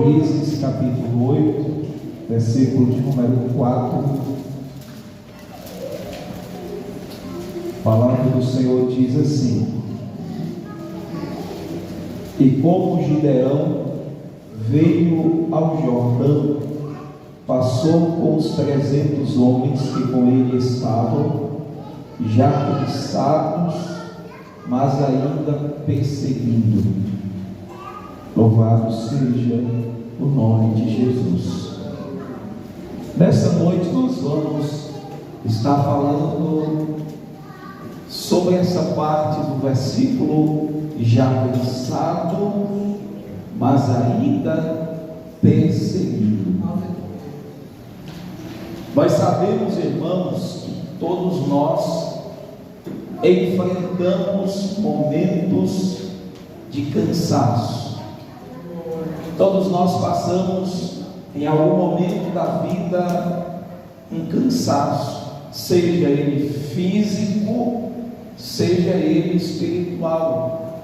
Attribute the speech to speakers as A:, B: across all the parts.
A: Juízes capítulo 8, versículo de número 4. A palavra do Senhor diz assim: E como Gideão veio ao Jordão, passou com os 300 homens que com ele estavam, já cansados, mas ainda perseguindo. Louvado seja o nome de Jesus. Nessa noite nós vamos estar falando sobre essa parte do versículo: já cansado, mas ainda perseguido. Nós sabemos, irmãos, que todos nós enfrentamos momentos de cansaço. Todos nós passamos em algum momento da vida um cansaço, seja ele físico, seja ele espiritual.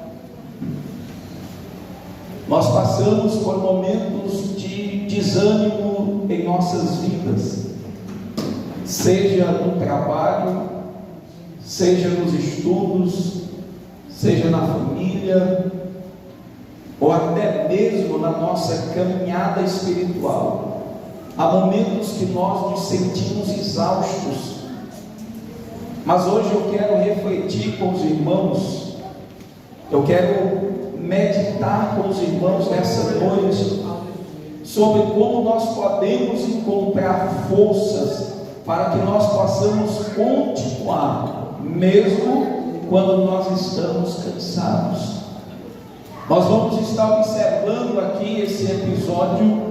A: Nós passamos por momentos de desânimo em nossas vidas, seja no trabalho, seja nos estudos, seja na família, ou até mesmo na nossa caminhada espiritual. Há momentos que nós nos sentimos exaustos, mas hoje eu quero refletir com os irmãos, eu quero meditar com os irmãos nessa noite sobre como nós podemos encontrar forças para que nós possamos continuar, mesmo quando nós estamos cansados. Nós vamos estar observando aqui esse episódio,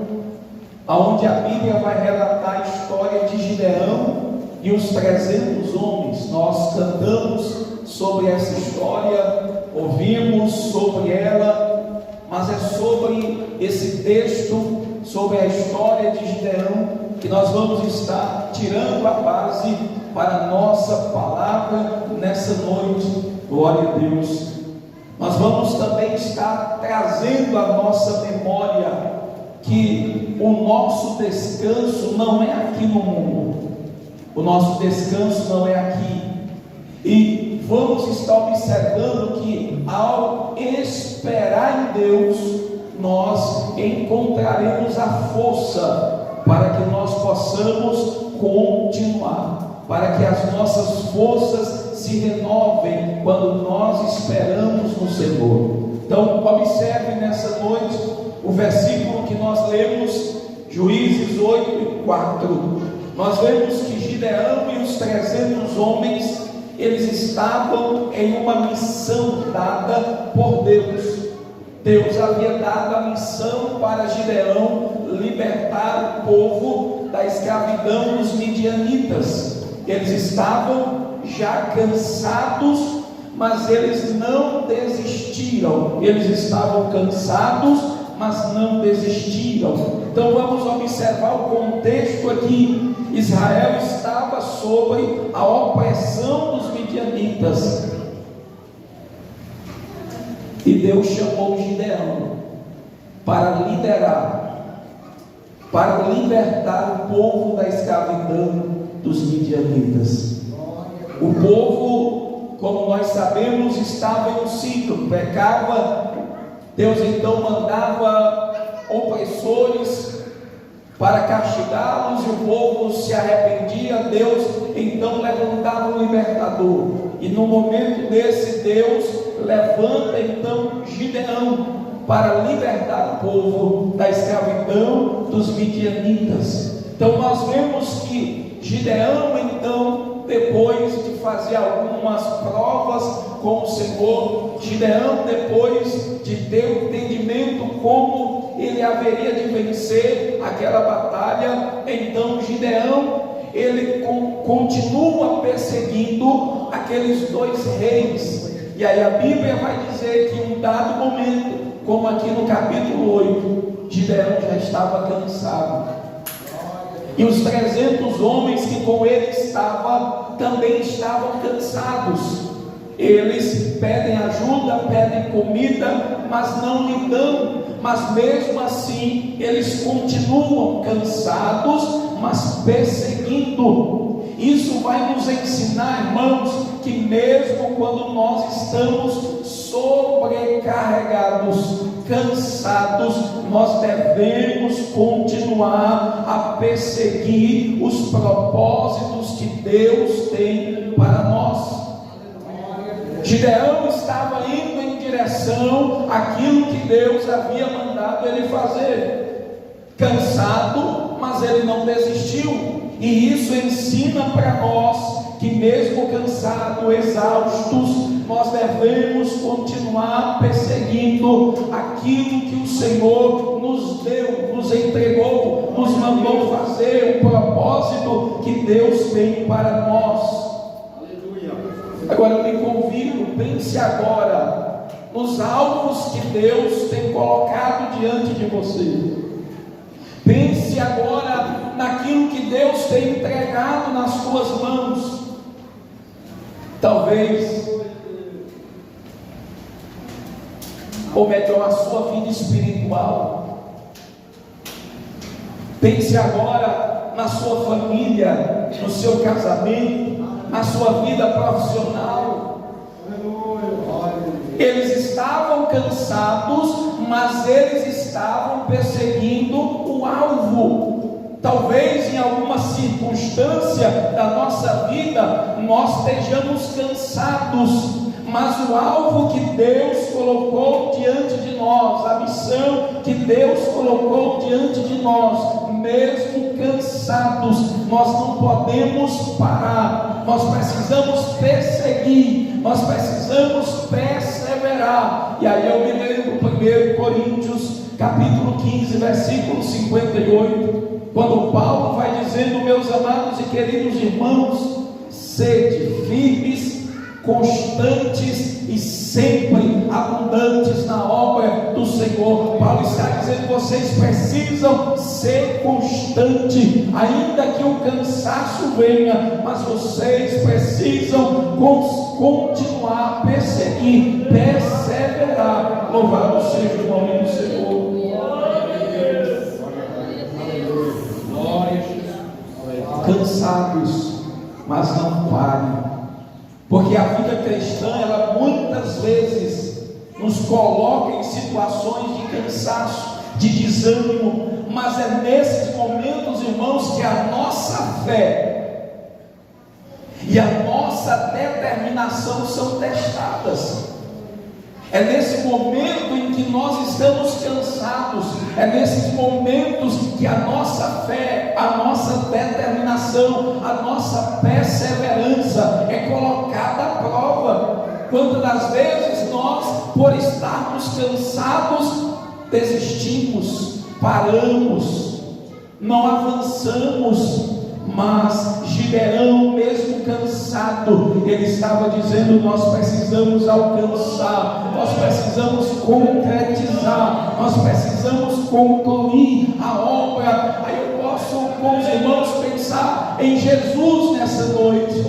A: onde a Bíblia vai relatar a história de Gideão e os 300 homens. Nós cantamos sobre essa história, ouvimos sobre ela, mas é sobre esse texto, sobre a história de Gideão, que nós vamos estar tirando a base para a nossa palavra nessa noite. Glória a Deus. Nós vamos também estar trazendo à nossa memória que o nosso descanso não é aqui no mundo, o nosso descanso não é aqui, e vamos estar observando que ao esperar em Deus, nós encontraremos a força para que nós possamos continuar, para que as nossas forças se renovem quando nós esperamos no Senhor. Então observe nessa noite o versículo que nós lemos, Juízes 8:4. Nós vemos que Gideão e os 300 homens, eles estavam em uma missão dada por Deus. Deus havia dado a missão para Gideão libertar o povo da escravidão dos midianitas. Eles estavam já cansados, mas eles não desistiram. Eles estavam cansados, mas não desistiram. Então vamos observar o contexto aqui. Israel estava sob a opressão dos midianitas, e Deus chamou Gideão para liderar, para libertar o povo da escravidão dos midianitas. O povo, como nós sabemos, estava em um ciclo, pecava, Deus então mandava opressores para castigá-los, e o povo se arrependia. Deus então levantava um libertador, e no momento desse, Deus levanta então Gideão para libertar o povo da escravidão dos midianitas. Então nós vemos que Gideão, então, depois de fazer algumas provas com o Senhor, Gideão, depois de ter o entendimento como ele haveria de vencer aquela batalha, então Gideão, ele continua perseguindo aqueles dois reis. E aí a Bíblia vai dizer que em um dado momento, como aqui no capítulo 8, Gideão já estava cansado, e os 300 homens que com ele estavam também estavam cansados. Eles pedem ajuda, pedem comida, mas não lhe dão. Mas mesmo assim, que eles continuam cansados, mas perseguindo. Isso vai nos ensinar, irmãos, que mesmo quando nós estamos sobrecarregados, cansados, nós devemos continuar a perseguir os propósitos que Deus tem para nós. Gideão estava indo em direção àquilo que Deus havia mandado ele fazer, cansado, mas ele não desistiu. E isso ensina para nós que mesmo cansados, exaustos, nós devemos continuar perseguindo aquilo que o Senhor nos deu, nos entregou, nos mandou fazer, o propósito que Deus tem para nós. Agora eu lhe convido, pense agora nos alvos que Deus tem colocado diante de você. Pense agora naquilo que Deus tem entregado nas suas mãos. Talvez, ou melhor, a sua vida espiritual. Pense agora na sua família, no seu casamento, na sua vida profissional. Eles estavam cansados, mas eles estavam perseguindo o alvo. Talvez em alguma circunstância da nossa vida nós estejamos cansados, mas o alvo que Deus colocou diante de nós, a missão que Deus colocou diante de nós, mesmo cansados, nós não podemos parar. Nós precisamos perseguir, nós precisamos perseverar. E aí eu me lembro 1 Coríntios capítulo 15, versículo 58, quando Paulo vai dizendo: meus amados e queridos irmãos, sede firmes, constantes e sempre abundantes na obra do Senhor. Paulo está dizendo: vocês precisam ser constantes, ainda que o cansaço venha, mas vocês precisam continuar a perseguir, perseverar. Louvado seja o nome do Senhor. Cansados, mas não parem. Porque a vida cristã, ela muitas vezes nos coloca em situações de cansaço, de desânimo, mas é nesses momentos, irmãos, que a nossa fé e a nossa determinação são testadas. É nesse momento em que nós estamos cansados, é nesses momentos que a nossa fé, a nossa determinação, a nossa perseverança é colocada à prova. Quantas das vezes nós, por estarmos cansados, desistimos, paramos, não avançamos. Mas Gideão, mesmo cansado, ele estava dizendo: nós precisamos alcançar, nós precisamos concretizar, nós precisamos concluir a obra. Aí eu posso com os irmãos pensar em Jesus nessa noite.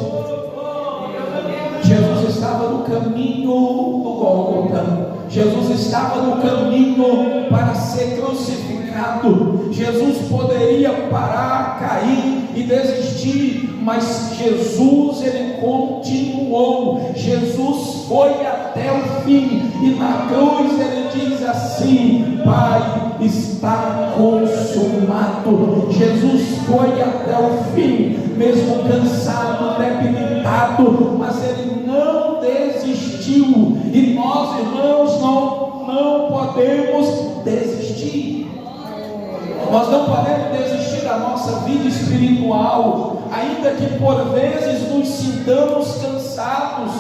A: Jesus estava no caminho do Gólgota, Jesus estava no caminho para ser crucificado. Jesus poderia parar, cair e desistir, mas Jesus, ele continuou. Jesus foi até o fim, e na cruz ele diz assim: Pai, está consumado. Jesus foi até o fim, mesmo cansado, debilitado, mas ele não desistiu. E nós, irmãos, não podemos desistir. Nós não podemos desistir da nossa vida espiritual, ainda que por vezes nos sintamos cansados.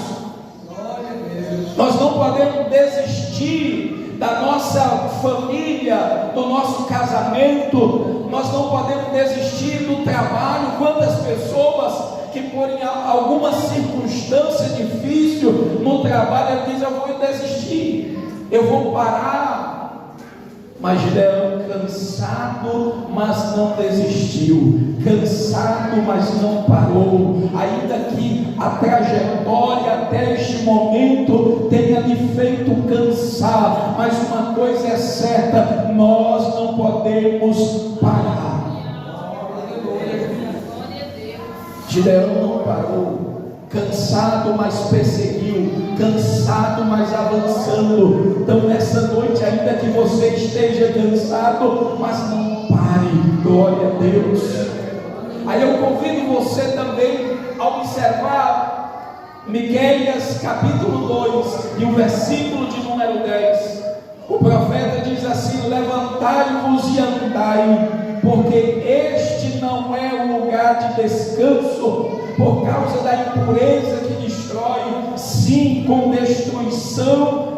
A: Nós não podemos desistir da nossa família, do nosso casamento. Nós não podemos desistir do trabalho. Quantas pessoas que por alguma circunstância difícil no trabalho, ela diz: eu vou desistir, eu vou parar. Mas Gideão, cansado, mas não desistiu, cansado, mas não parou, ainda que a trajetória até este momento tenha lhe feito cansar, mas uma coisa é certa: nós não podemos parar. Gideão não parou, cansado, mas perseguiu, cansado, mas avançando. Então nessa noite, ainda que você esteja cansado, mas não pare, glória a Deus. Aí eu convido você também a observar Miqueias capítulo 2 e o versículo de número 10. O profeta diz assim: levantai-vos e andai, porque este não é o lugar de descanso, por causa da impureza que destrói, sim, com destruição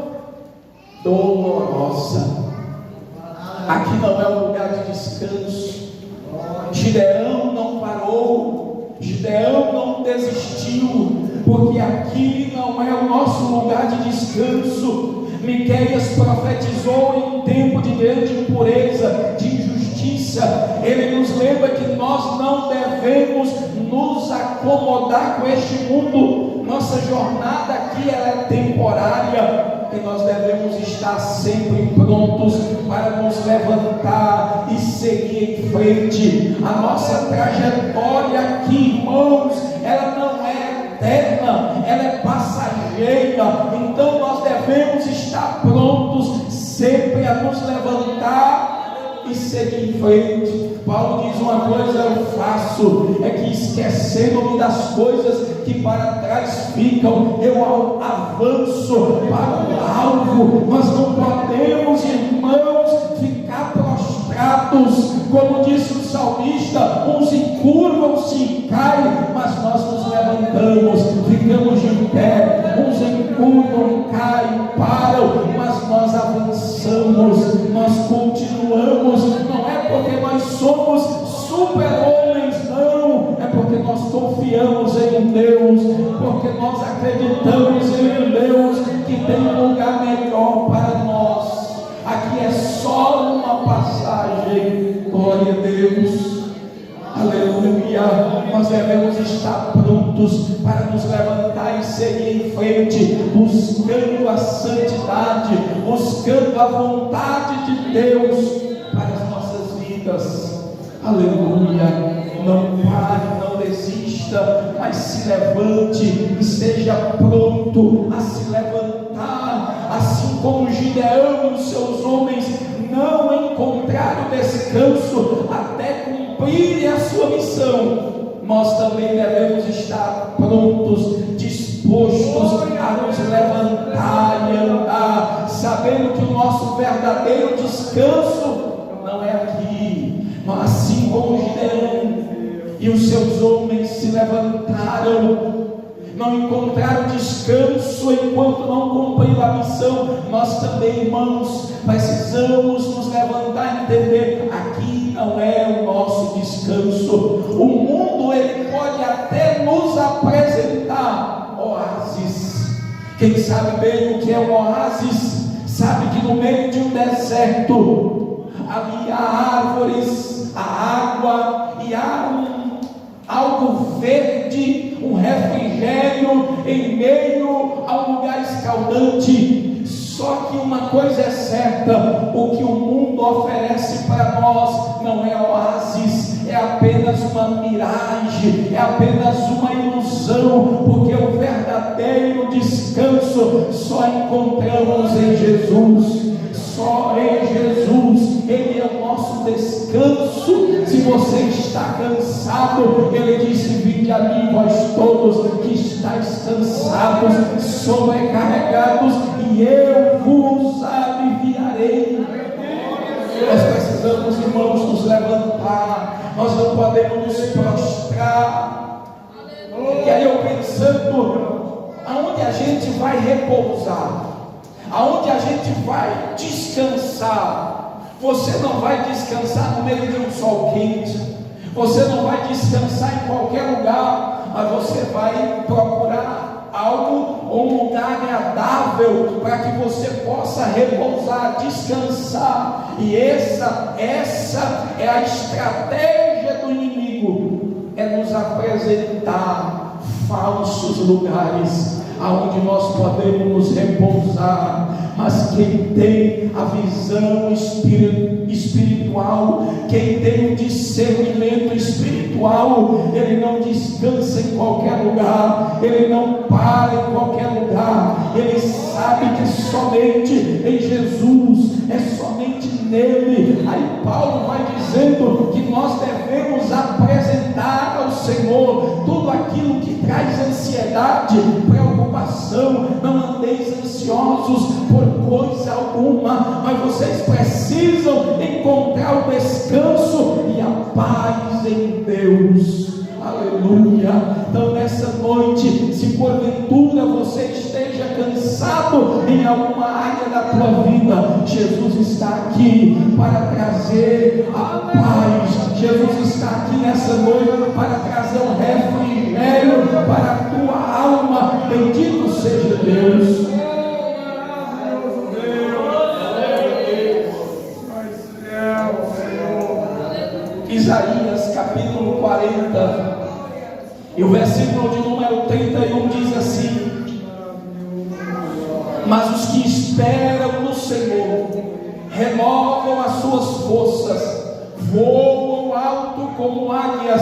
A: dolorosa. Aqui não é o lugar de descanso. Gideão não parou, Gideão não desistiu, porque aqui não é o nosso lugar de descanso. Miqueias profetizou em um tempo de grande impureza, de injustiça. Ele nos lembra que nós não devemos nos acomodar com este mundo. Nossa jornada aqui ela é temporária, e nós devemos estar sempre prontos para nos levantar e seguir em frente. A nossa trajetória aqui, irmãos, ela não é eterna, ela é passageira. Então nós devemos estar prontos sempre a nos levantar e seguir em frente. Paulo diz uma coisa eu faço, é que esquecendo-me das coisas que para trás ficam, eu avanço para o alvo. Nós não podemos, irmãos, ficar prostrados, como disse o salmista: uns encurvam-se e caem, mas nós nos levantamos, ficamos de pé. Uns encurvam, caem, param, mas nós avançamos, nós continuamos. Não é porque nós somos super-homens, não, é porque nós confiamos em um Deus, porque nós acreditamos em um Deus que tem um lugar melhor para nós. Aqui é só uma passagem, glória a Deus, aleluia. Nós devemos estar prontos para nos levantar e seguir em frente, buscando a santidade, buscando a vontade de Deus para as nossas vidas, aleluia. Não pare, não desista, mas se levante, esteja pronto a se levantar, assim como Gideão e os seus homens não encontraram descanso até cumprirem a sua missão. Nós também devemos estar prontos, dispostos a nos levantar e andar, sabendo que o nosso verdadeiro descanso não é aqui. Assim como Gideão e os seus homens se levantaram, não encontraram descanso enquanto não cumpriram a missão, nós também, irmãos, precisamos nos levantar e entender: aqui não é o nosso descanso. O mundo, ele pode até nos apresentar oásis. Quem sabe bem o que é um oásis, sabe que no meio de um deserto havia árvores, a água, e há algo verde, um refrigério em meio a um lugar escaldante. Só que uma coisa é certa: o que o mundo oferece para nós não é oásis, é apenas uma miragem, é apenas uma ilusão, porque o verdadeiro descanso só encontramos em Jesus. Só em Jesus, Ele é o nosso descanso. Se você está cansado, Ele disse: vinde a mim, vós todos que estáis cansados, sobrecarregados, e eu vos aliviarei. Nós precisamos, irmãos, nos levantar, nós não podemos nos prostrar. E aí eu pensando, aonde a gente vai repousar? Aonde a gente vai descansar? Você não vai descansar no meio de um sol quente, você não vai descansar em qualquer lugar, mas você vai procurar algo ou um lugar agradável para que você possa repousar, descansar. E essa é a estratégia do inimigo, é nos apresentar falsos lugares aonde nós podemos nos repousar. Mas quem tem a visão espiritual, quem tem o discernimento espiritual, ele não descansa em qualquer lugar, ele não para em qualquer lugar, ele sabe que somente em Jesus, é somente nele. Aí Paulo vai dizendo que nós devemos apresentar ao Senhor tudo aquilo que traz ansiedade, preocupação. Não andeis ansiosos por coisa alguma, mas vocês precisam encontrar o descanso e a paz em Deus. Aleluia. Então nessa noite, se porventura você esteja cansado em alguma área da tua vida, Jesus está aqui para trazer a paz. Jesus está aqui nessa noite para trazer um refrigério para a tua alma. Bendito seja Deus. Isaías capítulo 40 e o versículo de número 31 diz assim: mas os que esperam no Senhor renovam as suas forças, voam alto como águias,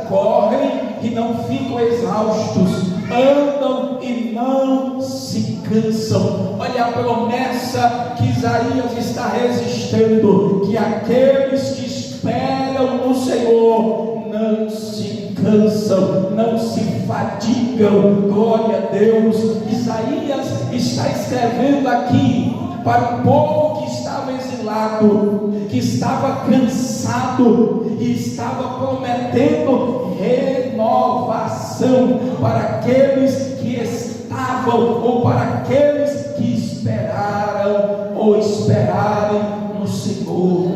A: correm e não ficam exaustos, andam e não se cansam. Olha a promessa que Isaías está registrando, que aqueles que esperam no Senhor não se cansam, não se fadigam. Glória a Deus. Isaías está escrevendo aqui para o povo que estava exilado, que estava cansado e estava prometendo renovação para aqueles que estavam, ou para aqueles que esperaram ou esperarem no Senhor.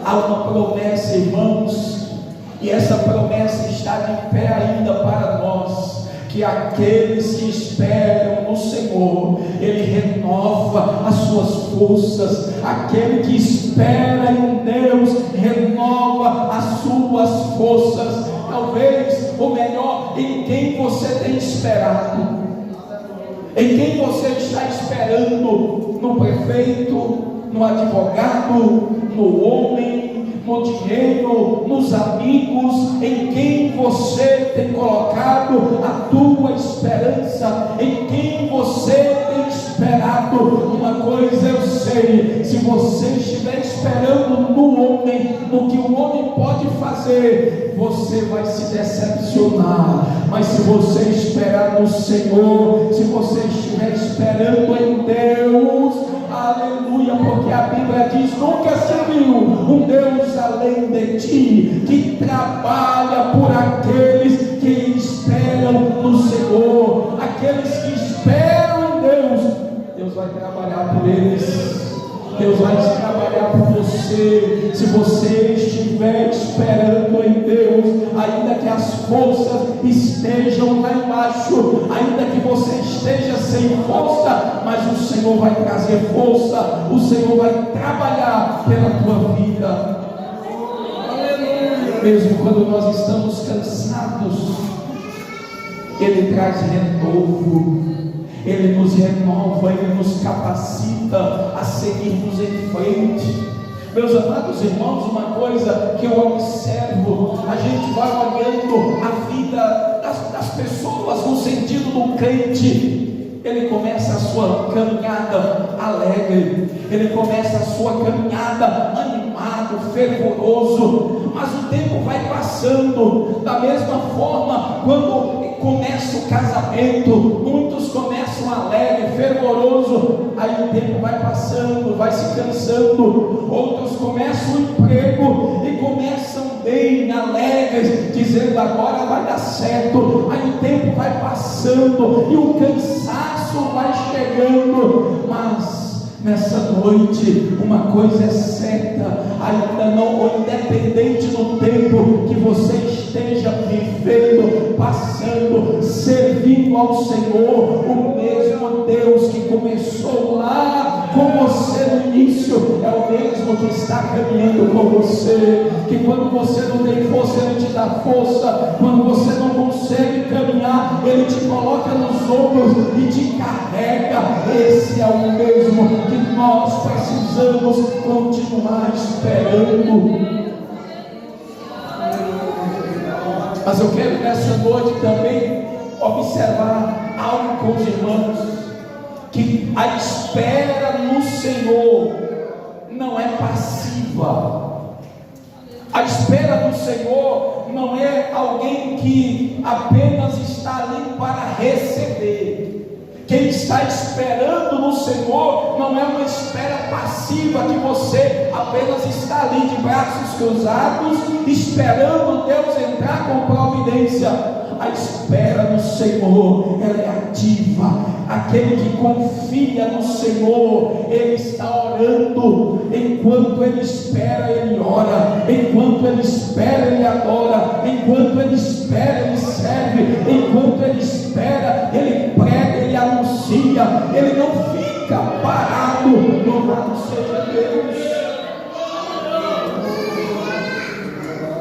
A: Há uma promessa, irmãos, e essa promessa está de pé ainda para nós, que aqueles que esperam no Senhor, Ele renova as suas forças. Aquele que espera em Deus renova as suas forças. Talvez, ou melhor, em quem você tem esperado, em quem você está esperando, no prefeito, no advogado, no homem, no dinheiro, nos amigos, em quem você tem colocado a tua esperança, em quem você tem esperado. Uma coisa eu sei: se você estiver esperando no homem, no que o homem pode fazer, você vai se decepcionar. Mas se você esperar no Senhor, se você estiver esperando em Deus, aleluia, porque a Bíblia diz: nunca se viu um Deus além de ti, que trabalha por aqueles que esperam no Senhor. Aqueles que esperam em Deus, Deus vai trabalhar por eles. Deus vai trabalhar por você. Se você estiver esperando em Deus, ainda que as forças estejam lá embaixo, ainda que você esteja sem força, mas o Senhor vai trazer força, o Senhor vai trabalhar pela tua vida. Mesmo quando nós estamos cansados, Ele traz renovo. Ele nos renova, Ele nos capacita a seguirmos em frente. Meus amados irmãos, uma coisa que eu observo, a gente vai olhando a vida das pessoas no sentido do crente. Ele começa a sua caminhada alegre, ele começa a sua caminhada animado, fervoroso, mas o tempo vai passando. Da mesma forma, quando começa o casamento, muitos começam alegre, fervoroso, aí o tempo vai passando, vai se cansando. Outros começam o emprego e começam bem, alegres, dizendo: agora vai dar certo. Aí o tempo vai passando e o cansaço vai chegando. Mas nessa noite, uma coisa é certa: ainda não, ou independente do tempo que você esteja vivendo, passando, servindo servindo ao Senhor, o mesmo Deus que começou lá com você no início, é o mesmo que está caminhando com você, que quando você não tem força, Ele te dá força, quando você não consegue caminhar, Ele te coloca nos ombros e te carrega. Esse é o mesmo que nós precisamos continuar esperando. Mas eu quero nessa noite também observar algo com os irmãos, que a espera no Senhor não é passiva. A espera no Senhor não é alguém que apenas está ali para receber. Quem está esperando no Senhor não é uma espera passiva, que você apenas está ali de braços cruzados, esperando Deus entrar com providência. A espera no Senhor, ela é ativa. Aquele que confia no Senhor, ele está orando. Enquanto ele espera, ele ora. Enquanto ele espera, ele adora. Enquanto ele espera, ele serve. Enquanto ele espera, ele prega, ele anuncia. Ele não fica parado. Louvado seja Deus.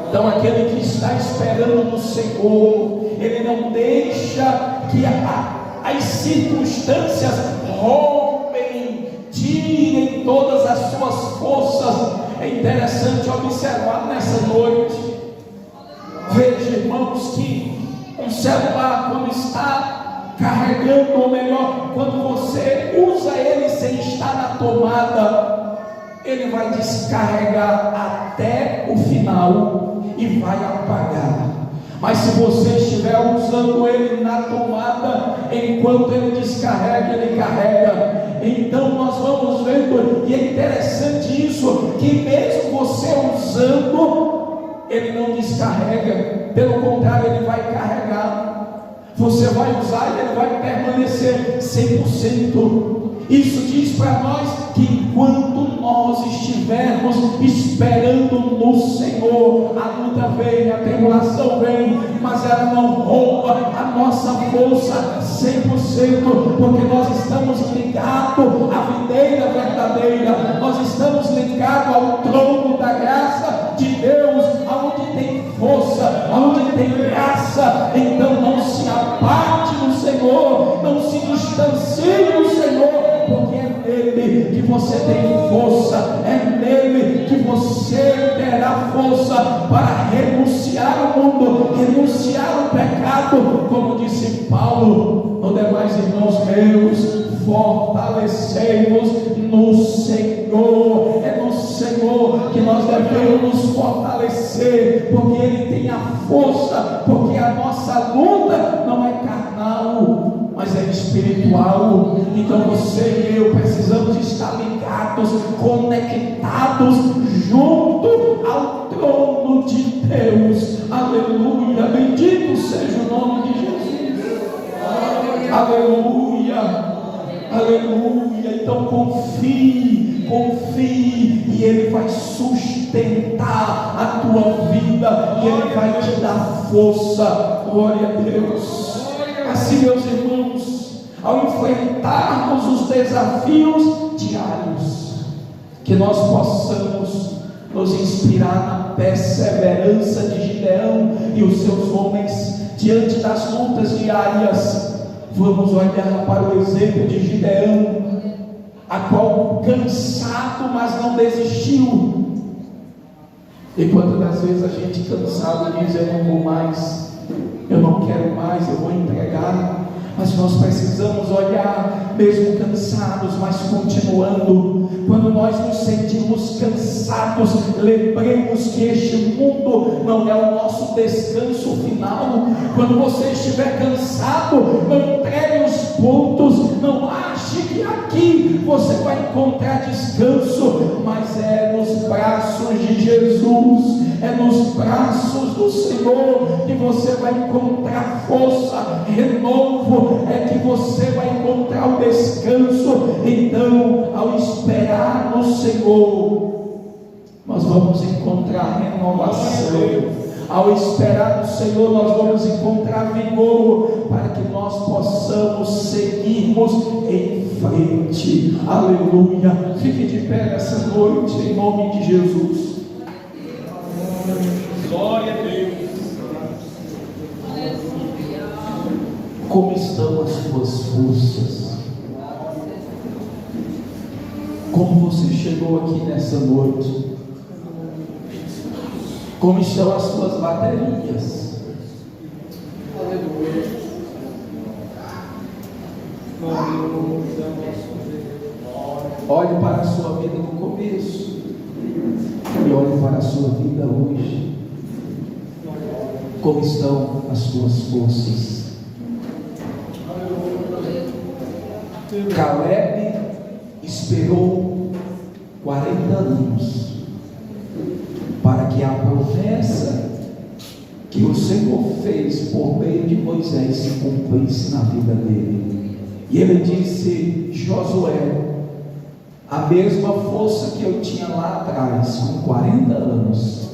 A: Então aquele que está esperando no Senhor, ele não deixa que as circunstâncias roubem, tirem todas as suas forças. É interessante observar nessa noite. Veja, irmãos, que um celular, quando está carregando, ou melhor, quando você usa ele sem estar na tomada, ele vai descarregar até o final e vai apagar. Mas se você estiver usando ele na tomada, enquanto ele descarrega, ele carrega. Então nós vamos vendo, e é interessante isso, que mesmo você usando, ele não descarrega, pelo contrário, ele vai carregar. Você vai usar e ele vai permanecer 100%. Isso diz para nós que enquanto nós estivermos esperando no Senhor, a luta vem, a tribulação vem, mas ela não rouba a nossa força 100%, porque nós estamos ligados à videira verdadeira, nós estamos ligados ao trono da graça de Deus, aonde tem força, aonde tem graça. Então não se aparte do Senhor, não se distancie do Senhor, porque é nele que você tem força, é nele que você terá força para renunciar ao mundo, renunciar ao pecado, como disse Paulo. No demais, irmãos meus, fortalecei-vos no Senhor. É no Senhor que nós devemos nos fortalecer, porque Ele tem a força, porque a nossa luta não é carnal, mas é espiritual. Então você e eu precisamos estar ligados, conectados, junto ao trono de Deus. Aleluia, bendito seja o nome de Jesus. Aleluia, aleluia. Então confie, e Ele vai sustentar a tua vida, e Ele vai te dar força. Glória a Deus. Assim, meus irmãos, ao enfrentarmos os desafios diários, que nós possamos nos inspirar na perseverança de Gideão e os seus homens diante das lutas diárias. Vamos olhar para o exemplo de Gideão, a qual cansado, mas não desistiu. E quantas das vezes a gente cansado diz: eu não vou mais, eu não quero mais, eu vou entregar. Mas nós precisamos olhar, mesmo cansados, mas continuando. Quando nós nos sentimos cansados, lembremos que este mundo não é o nosso descanso final. Quando você estiver cansado, não entregue os pontos, não ache que aqui você vai encontrar descanso, mas é nos braços de Jesus, é nos braços do Senhor que você vai encontrar força, renovo, é que você vai encontrar o descanso. Então, ao esperar no Senhor, nós vamos encontrar renovação, Ao esperar no Senhor, nós vamos encontrar vigor para que nós possamos seguirmos em frente. Aleluia. Fique de pé nessa noite, em nome de Jesus. Glória a Deus. Como estão as tuas forças? Como você chegou aqui nessa noite? Como estão as tuas baterias? Aleluia. Olhe para a sua vida no começo e olhe para a sua vida hoje. Como estão as tuas forças? Caleb esperou 40 anos para que a promessa que o Senhor fez por meio de Moisés se cumprisse na vida dele. E ele disse: Josué, a mesma força que eu tinha lá atrás, com 40 anos,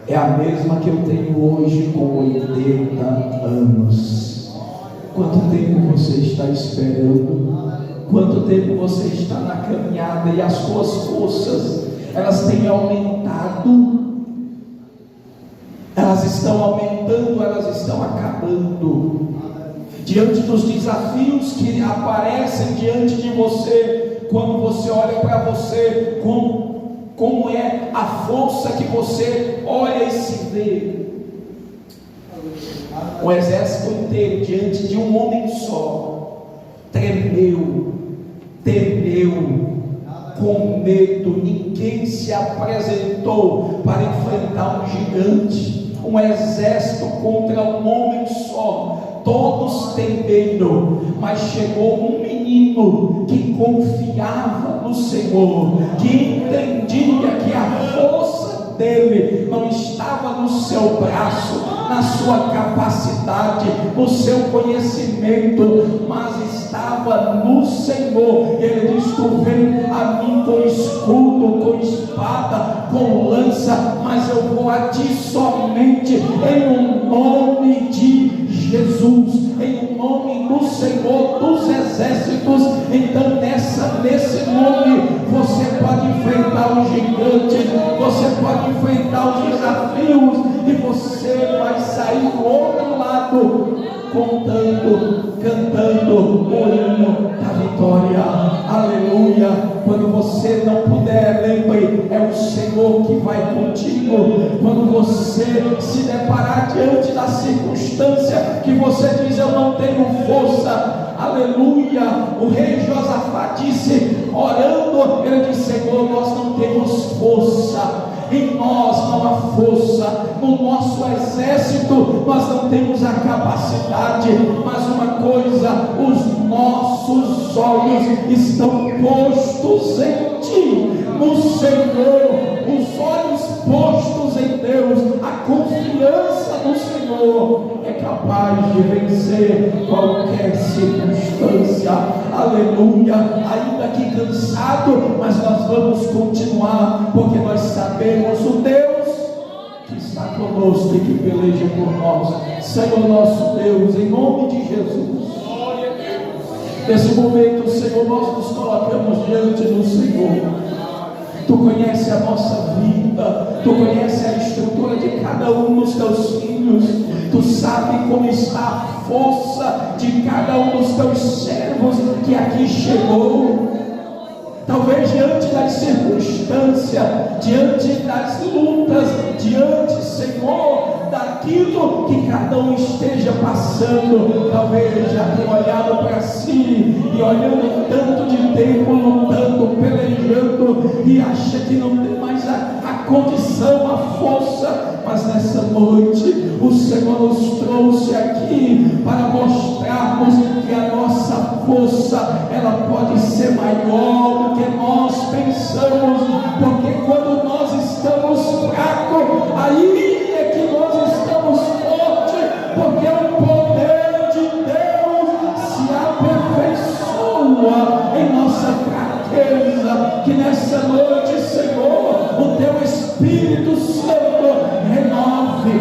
A: é a mesma que eu tenho hoje com 80 anos. Quanto tempo você está esperando? Quanto tempo você está na caminhada e as suas forças, elas têm aumentado? Elas estão aumentando, elas estão acabando. Diante dos desafios que aparecem diante de você, quando você olha para você, como é a força que você olha e se vê. O exército inteiro diante de um homem só tremeu, com medo. Ninguém se apresentou para enfrentar um gigante, um exército contra um homem só, todos temendo. Mas chegou um menino que confiava no Senhor, que entendia que a força dele não estava no seu braço, na sua capacidade, no seu conhecimento, mas estava no Senhor. Ele diz: tu vem a mim com escudo, com espada, com lança, mas eu vou a ti somente em um nome de Jesus, em um nome do Senhor dos exércitos. Então nesse nome você pode enfrentar o gigante, você pode enfrentar os desafios, e você vai sair do outro lado cantando o hino da vitória. Aleluia. Quando você não puder, lembre, é o Senhor que vai contigo. Quando você se deparar diante da circunstância que você diz: eu não tenho força, aleluia. O rei Josafá disse, orando, ele disse: Senhor, nós não temos força, em nós não há força, no nosso exército nós não temos a capacidade, mas uma coisa, os nossos olhos estão postos em ti, no Senhor, os olhos postos em Deus, a confiança no Senhor é capaz de vencer qualquer circunstância. Aleluia. Ainda que cansado, mas nós vamos continuar, porque nós sabemos o Deus que está conosco e que peleja por nós. Senhor nosso Deus, em nome de Jesus, nesse momento, Senhor, nós nos colocamos diante do Senhor. Tu conhece a nossa vida, Tu conhece a estrutura de cada um dos Teus filhos, Tu sabe como está a força de cada um dos Teus servos que aqui chegou. Talvez diante das circunstâncias, diante das lutas, diante, Senhor, daquilo que cada um esteja passando, talvez já tenha olhado para si e olhando tanto de tempo, lutando, pelejando, e acha que não tem mais a condição, a força. Mas nessa noite o Senhor nos trouxe aqui para mostrarmos que a nossa força, ela pode ser maior do que nós pensamos, porque quando nós estamos fracos, aí é que nós estamos fortes, porque o poder de Deus se aperfeiçoa em nossa fraqueza. Que nessa noite, Senhor, o Teu Espírito Santo renove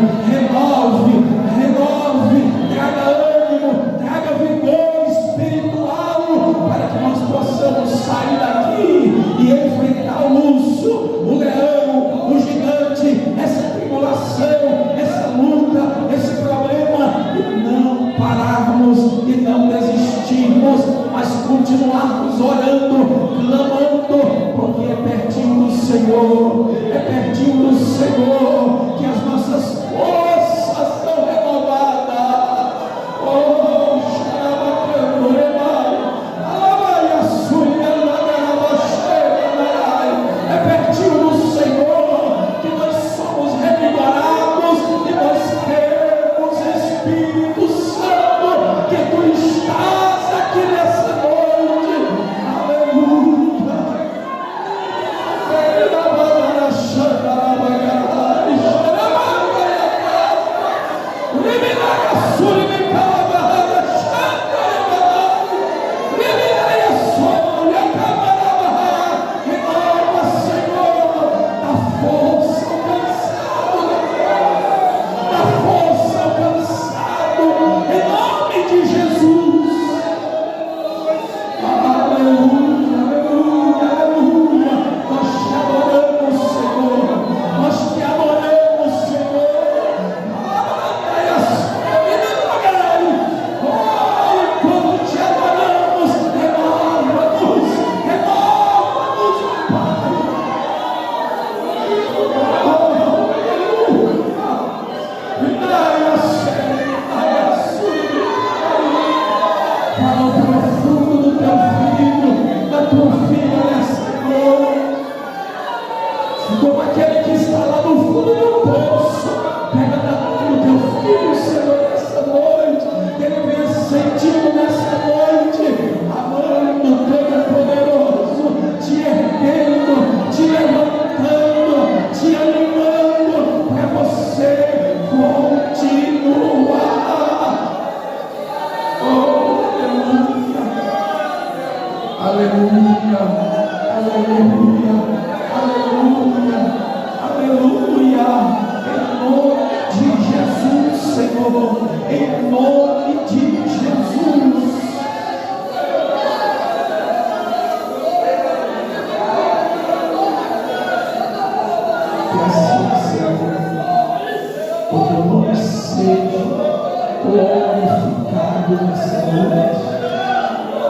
A: glorificado nessa noite,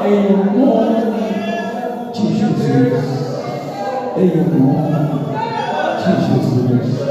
A: em nome de Jesus, em nome de Jesus.